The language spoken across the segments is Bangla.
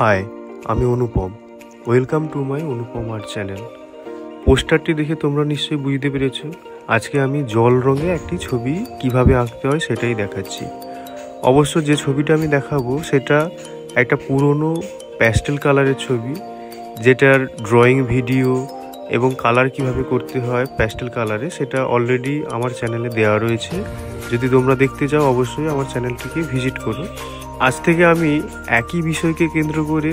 হাই, আমি Anupam. Welcome to my Anupam art channel. পোস্টারটি দেখে তোমরা নিশ্চয়ই বুঝতে পেরেছ, আজকে আমি জল রঙে একটি ছবি কিভাবে আঁকতে হয় সেটাই দেখাচ্ছি। অবশ্য যে ছবিটা আমি দেখাবো সেটা একটা পুরনো প্যাস্টেল কালারের ছবি, যেটার ড্রয়িং ভিডিও এবং কালার কিভাবে করতে হয় প্যাস্টেল কালারে সেটা অলরেডি আমার চ্যানেলে দেওয়া রয়েছে। যদি তোমরা দেখতে চাও অবশ্যই আমার চ্যানেলটিকে ভিজিট করো। আজ থেকে আমি একই বিষয়কে কেন্দ্র করে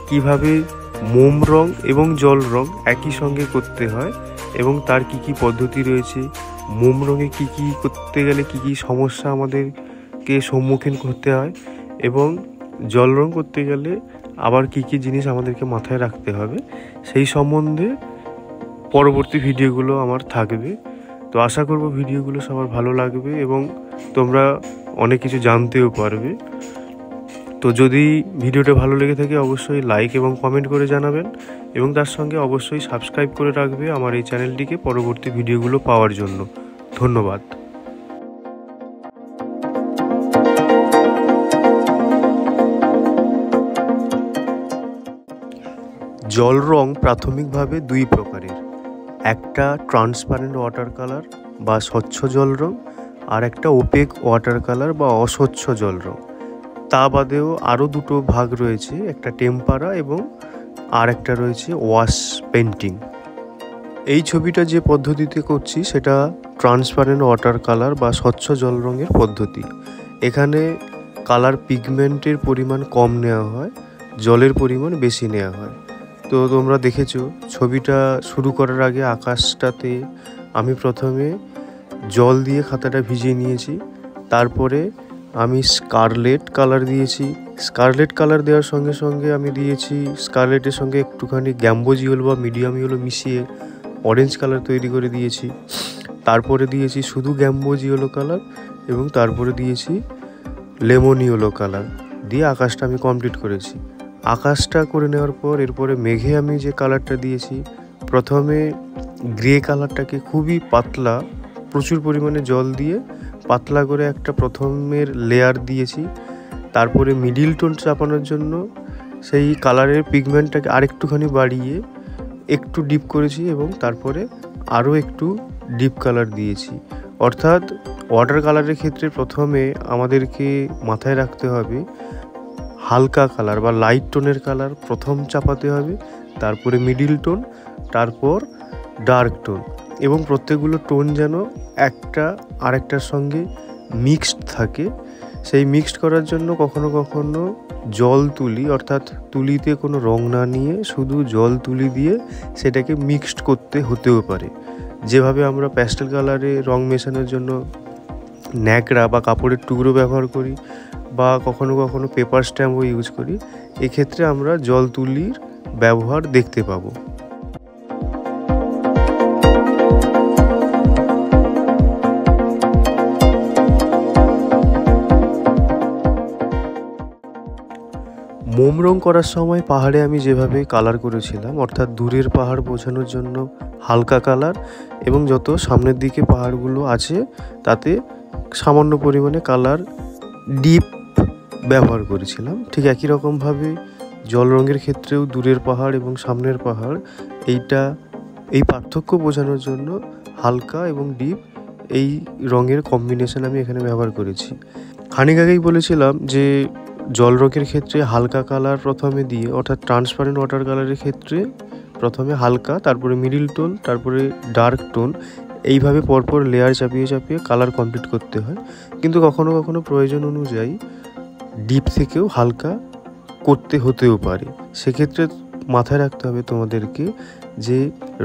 কিভাবে মোম রং এবং জল রং একই সঙ্গে করতে হয় এবং তার কি কি পদ্ধতি রয়েছে, মোম রঙে কি কি করতে গেলে কি কি সমস্যা আমাদেরকে সম্মুখীন করতে হয় এবং জল রং করতে গেলে আবার কি কি জিনিস আমাদেরকে মাথায় রাখতে হবে, সেই সম্বন্ধে পরবর্তী ভিডিওগুলো আমার থাকবে। তো আশা করব ভিডিওগুলো সবার ভালো লাগবে এবং তোমরা অনেক কিছু জানতেও পারবে। তো যদি ভিডিওটা ভালো লেগে থাকে অবশ্যই লাইক এবং কমেন্ট করে জানাবেন এবং তার সঙ্গে অবশ্যই সাবস্ক্রাইব করে রাখবে আমার এই চ্যানেলটিকে পরবর্তী ভিডিওগুলো পাওয়ার জন্য। ধন্যবাদ। জল রং প্রাথমিকভাবে দুই প্রকারের, একটা ট্রান্সপারেন্ট ওয়াটার কালার বা স্বচ্ছ জল রং, আর একটা ওপেক ওয়াটার কালার বা অস্বচ্ছ জল রং। তা বাদেও আরও দুটো ভাগ রয়েছে, একটা টেম্পারা এবং আর একটা রয়েছে ওয়াশ পেন্টিং। এই ছবিটা যে পদ্ধতিতে করছি সেটা ট্রান্সপারেন্ট ওয়াটার কালার বা স্বচ্ছ জল রঙের পদ্ধতি। এখানে কালার পিগমেন্টের পরিমাণ কম নেওয়া হয়, জলের পরিমাণ বেশি নেওয়া হয়। তো তোমরা দেখেছো ছবিটা শুরু করার আগে আকাশটাতে আমি প্রথমে জল দিয়ে খাতাটা ভিজিয়ে নিয়েছি, তারপরে আমি স্কারলেট কালার দিয়েছি। স্কারলেট কালার দেওয়ার সঙ্গে সঙ্গে আমি দিয়েছি স্কারলেটের সঙ্গে একটুখানি গ্যাম্বোজ ইয়েলো বা মিডিয়াম ইয়েলো মিশিয়ে অরেঞ্জ কালার তৈরি করে দিয়েছি। তারপরে দিয়েছি শুধু গ্যাম্বোজ ইয়েলো কালার এবং তারপরে দিয়েছি লেমন ইয়েলো কালার দিয়ে আকাশটা আমি কমপ্লিট করেছি। আকাশটা করে নেওয়ার পর এরপরে মেঘে আমি যে কালারটা দিয়েছি, প্রথমে গ্রে কালারটাকে খুবই পাতলা প্রচুর পরিমাণে জল দিয়ে পাতলা করে একটা প্রথমের লেয়ার দিয়েছি। তারপরে মিডিল টোন চাপানোর জন্য সেই কালারের পিগমেন্টটাকে আরেকটুখানি বাড়িয়ে একটু ডিপ করেছি এবং তারপরে আরও একটু ডিপ কালার দিয়েছি। অর্থাৎ ওয়াটার কালারের ক্ষেত্রে প্রথমে আমাদেরকে মাথায় রাখতে হবে হালকা কালার বা লাইট টোনের কালার প্রথম চাপাতে হবে, তারপরে মিডিল টোন, তারপর ডার্ক টোন এবং প্রত্যেকগুলো টোন যেন একটা আরেকটার সঙ্গে মিক্সড থাকে। সেই মিক্সড করার জন্য কখনো কখনো জল তুলি, অর্থাৎ তুলিতে কোনো রং না নিয়ে শুধু জল তুলি দিয়ে সেটাকে মিক্সড করতে হতেও পারে। যেভাবে আমরা প্যাস্টেল কালারে রং মেশানোর জন্য ন্যাকড়া বা কাপড়ের টুকরো ব্যবহার করি বা কখনো কখনো পেপার স্ট্যাম্পও ইউজ করি, এক্ষেত্রে আমরা জল তুলির ব্যবহার দেখতে পাবো। মোম রং করার সময় পাহাড়ে আমি যেভাবে কালার করেছিলাম, অর্থাৎ দূরের পাহাড় বোঝানোর জন্য হালকা কালার এবং যত সামনের দিকে পাহাড়গুলো আছে তাতে সামান্য পরিমাণে কালার ডিপ ব্যবহার করেছিলাম। ঠিক একই রকমভাবে জল রঙের ক্ষেত্রেও দূরের পাহাড় এবং সামনের পাহাড় এই পার্থক্য বোঝানোর জন্য হালকা এবং ডিপ এই রঙের কম্বিনেশন আমি এখানে ব্যবহার করেছি। খানিক আগেই বলেছিলাম যে জল রঙের ক্ষেত্রে হালকা কালার প্রথমে দিয়ে, অর্থাৎ ট্রান্সপারেন্ট ওয়াটার কালারের ক্ষেত্রে প্রথমে হালকা, তারপরে মিডিল টোন, তারপরে ডার্ক টোন, এইভাবে পরপর লেয়ার চাপিয়ে চাপিয়ে কালার কমপ্লিট করতে হয়। কিন্তু কখনো কখনো প্রয়োজন অনুযায়ী ডিপ থেকেও হালকা করতে হতেও পারে। সেক্ষেত্রে মাথায় রাখতে হবে তোমাদেরকে যে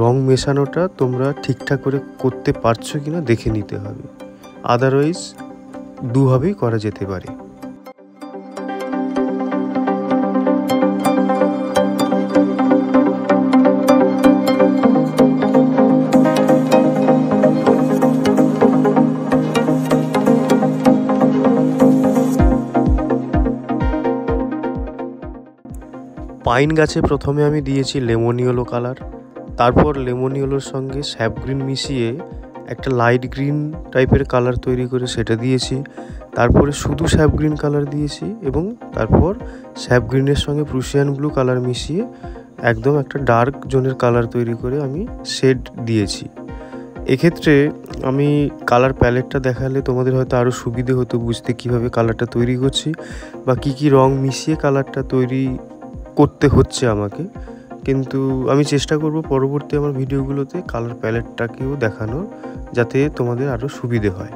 রং মেশানোটা তোমরা ঠিকঠাক করে করতে পারছো কিনা দেখে নিতে হবে, আদারওয়াইজ দুভাবেই করা যেতে পারে। পাইন গাছে প্রথমে আমি দিয়েছি লেমন ইয়েলো কালার, তারপর লেমন ইয়েলোর সঙ্গে স্যাপ গ্রিন মিশিয়ে একটা লাইট গ্রিন টাইপের কালার তৈরি করে সেটা দিয়েছি, তারপরে শুধু স্যাপ গ্রিন কালার দিয়েছি এবং তারপর স্যাপ গ্রিনের সঙ্গে প্রুশিয়ান ব্লু কালার মিশিয়ে একদম একটা ডার্ক জোনের কালার তৈরি করে আমি শেড দিয়েছি। এক্ষেত্রে আমি কালার প্যালেটটা দেখালে তোমাদের হয়তো আরও সুবিধে হতো বুঝতে কীভাবে কালারটা তৈরি করছি বা কী রং মিশিয়ে কালারটা তৈরি করতে হচ্ছে আমাকে, কিন্তু আমি চেষ্টা করব পরবর্তী আমার ভিডিওগুলোতে কালার প্যালেটটাকেও দেখানোর, যাতে তোমাদের আরও সুবিধে হয়।